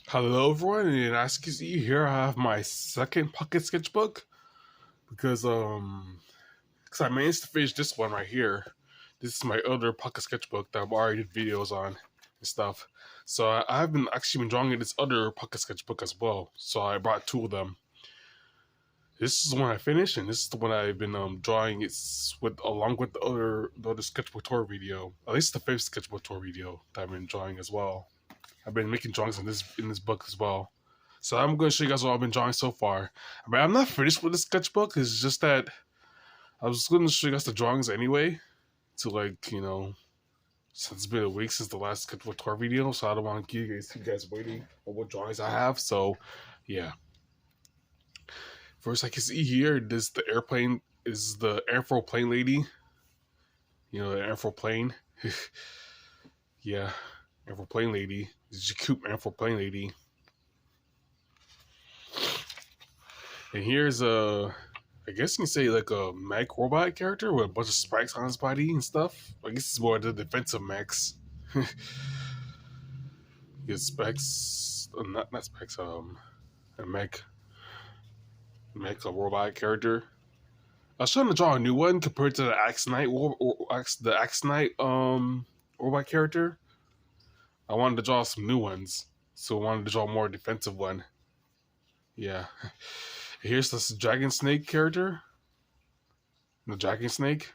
Hello everyone, and as you can see here, I have my second pocket sketchbook because I managed to finish this one right here. This is my other pocket sketchbook that I've already did videos on and stuff. So I've been actually been drawing in this other pocket sketchbook as well. So I brought two of them. This is the one I finished, and this is the one I've been drawing. It's with along with the other sketchbook tour video. At least the fifth sketchbook tour video that I've been drawing as well. I've been making drawings in this book as well. So I'm going to show you guys what I've been drawing so far. I mean, I'm not finished with the sketchbook. It's just that I was going to show you guys the drawings anyway. To since it's been a week since the last sketchbook tour video, so I don't want to keep you guys waiting on what drawings I have. So, yeah. First, I can see here, this the airplane is the airflow plane lady. You know, the airflow plane. Yeah, airflow plane lady. This is a cute airflow plane lady. And here's I guess you can say like a mech robot character with a bunch of spikes on his body and stuff. I guess it's more the defensive mechs. He specs, not specs, a mech a robot character. I was trying to draw a new one compared to the Axonite robot character. I wanted to draw some new ones, so I wanted to draw a more defensive one. Yeah. Here's this dragon snake character. The dragon snake.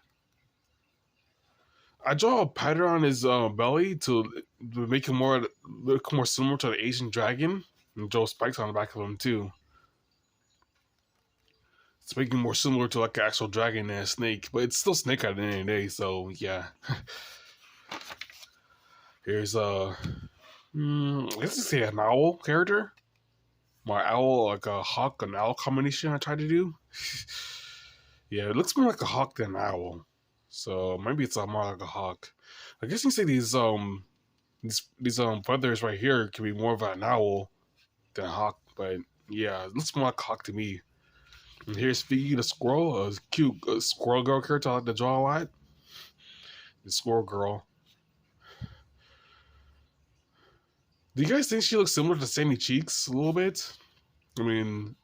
I draw a pattern on his belly to make him look more similar to the Asian dragon, and draw spikes on the back of him too. It's making him more similar to like an actual dragon than a snake, but it's still snake at the end of the day. So yeah. Here's I guess you say an owl character. My owl, like a hawk and owl combination I tried to do. Yeah, it looks more like a hawk than an owl. So maybe it's more like a hawk. I guess you can say these feathers right here could be more of an owl than a hawk, but yeah, it looks more like a hawk to me. And here's Figgy the squirrel, a cute squirrel girl character I like to draw a lot. The squirrel girl. Do you guys think she looks similar to Sandy Cheeks a little bit? I mean,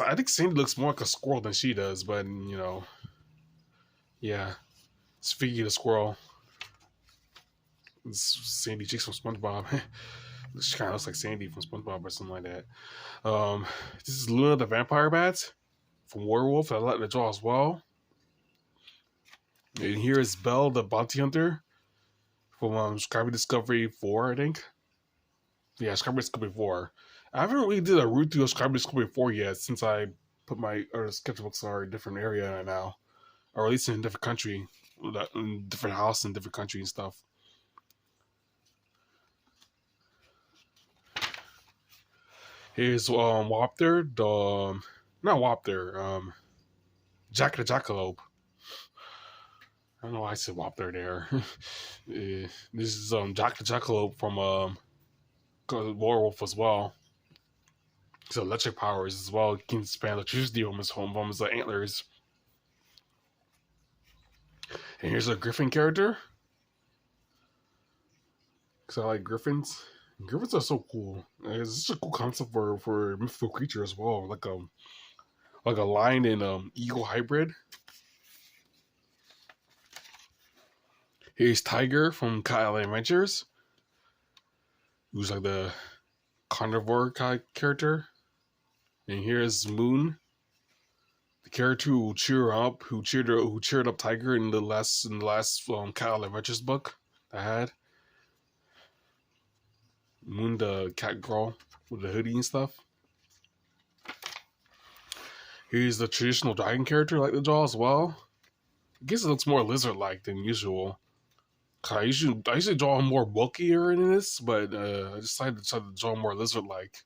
I think Sandy looks more like a squirrel than she does, but yeah. It's Figgy the squirrel. It's Sandy Cheeks from SpongeBob. She kind of looks like Sandy from SpongeBob or something like that. This is Luna the vampire bat from Werewolf that I like to draw as well. And here is Belle the bounty hunter from Skyway Discovery 4, I think. Yeah, Skyway Discovery 4. I haven't really did a route through Skyway Discovery 4 yet since I put my other sketchbooks are in a different area now. Or at least in a different country. In different house in different country and stuff. Here's Wopter, not Wopter, Jack the Jackalope. I don't know why I said Wopter there. This is Jack the Jackalope from Werewolf as well. He's electric powers as well. He can span electricity from his antlers. And here's a Griffin character. Because I like Griffins. Griffins are so cool. It's such a cool concept for mythical creature as well. Like a lion and eagle hybrid. Here's Tiger from Kyle Adventures, who's like the carnivore character. And here's Moon, the character who cheered up Tiger in the last Kyle Adventures book I had. Moon, the cat girl with the hoodie and stuff. Here's the traditional dragon character I like to draw as well. I guess it looks more lizard-like than usual. I usually draw more bulkier in this, but I decided to try to draw more lizard-like.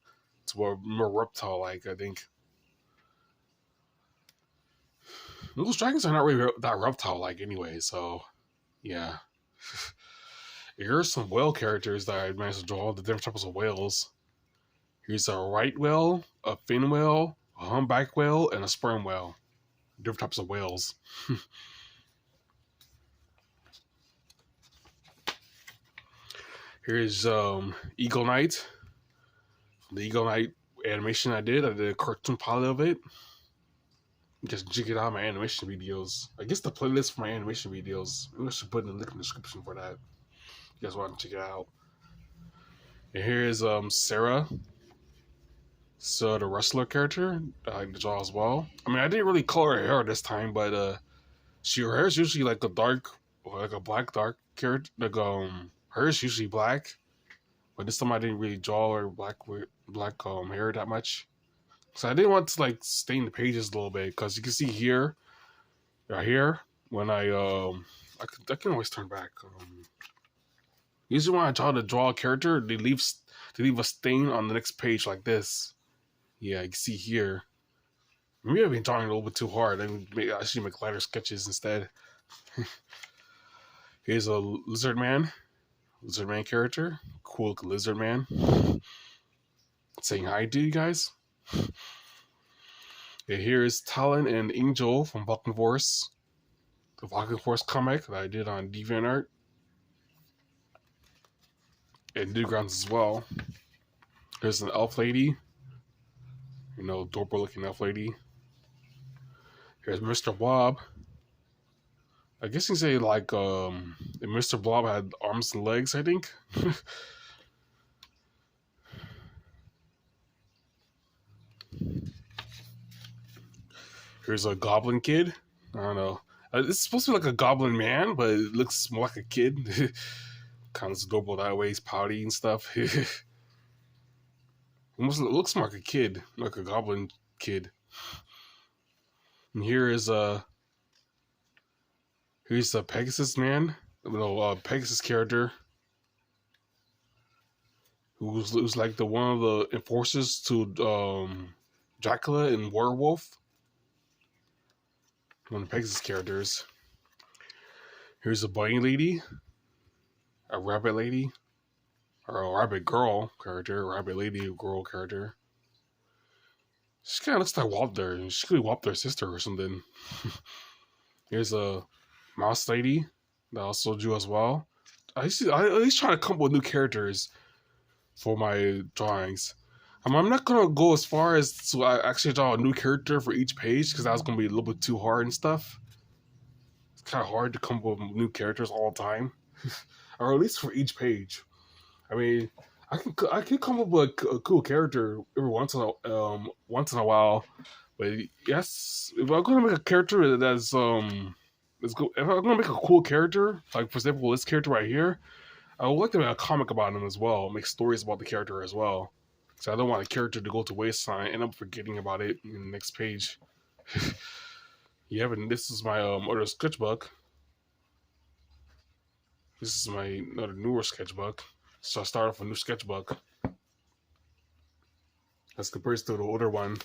It's more reptile-like, I think. Those dragons are not really that reptile-like anyway, so yeah. Here are some whale characters that I managed to draw, the different types of whales. Here's a right whale, a fin whale, a humpback whale, and a sperm whale. Different types of whales. Here's Eagle Knight. The Eagle Knight animation I did a cartoon pilot of it. Just check it out my animation videos. I guess the playlist for my animation videos. I should put in the link in the description for that. You guys want to check it out. And here is Sarah. So the wrestler character that I like to draw as well. I mean, I didn't really color her hair this time, but her hair is usually like a dark, like a black dark character. Like her is usually black, but this time I didn't really draw her black hair that much. So I didn't want to like stain the pages a little bit because you can see here, right here, when I can always turn back. Usually when I try to draw a character, they leave a stain on the next page like this. Yeah, you can see here. Maybe I've been drawing a little bit too hard. I should make lighter sketches instead. Here's a lizard man character. Cool lizard man. Saying hi to you guys. Okay, here is Talon and Angel from Vulcan Force. The Vulcan Force comic that I did on DeviantArt. And Newgrounds as well. There's an elf lady. You know, adorable looking elf lady. Here's Mr. Blob. I guess you can say like Mr. Blob had arms and legs, I think. Here's a goblin kid. I don't know. It's supposed to be like a goblin man, but it looks more like a kid. Kind of adorable that way. He's pouty and stuff. Almost looks more like a kid, like a goblin kid. And here's a Pegasus man, Pegasus character, who's like the one of the enforcers to Dracula and Werewolf. One of the Pegasus characters. Here's a bunny lady, a rabbit lady, or a rabbit girl character, a rabbit lady girl character. She kind of looks like Walter. She could be Walter's sister or something. Here's a mouse lady that I also drew as well. I at least try to come up with new characters for my drawings. I'm not gonna go as far as to actually draw a new character for each page because that's gonna be a little bit too hard and stuff. It's kind of hard to come up with new characters all the time, or at least for each page. I mean, I can come up with a cool character every once in a while, but yes, if I'm gonna make a character that's if I'm gonna make a cool character, like for example this character right here, I would like to make a comic about him as well, make stories about the character as well. So I don't want a character to go to waste and I end up forgetting about it in the next page. Yeah, but this is my other sketchbook. This is my another newer sketchbook. So I start off a new sketchbook. As compared to the older one,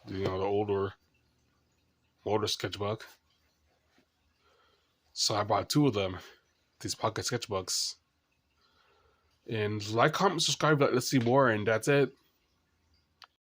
you know, the older sketchbook. So I bought two of them, these pocket sketchbooks. And like, comment, subscribe, let's see more, and that's it.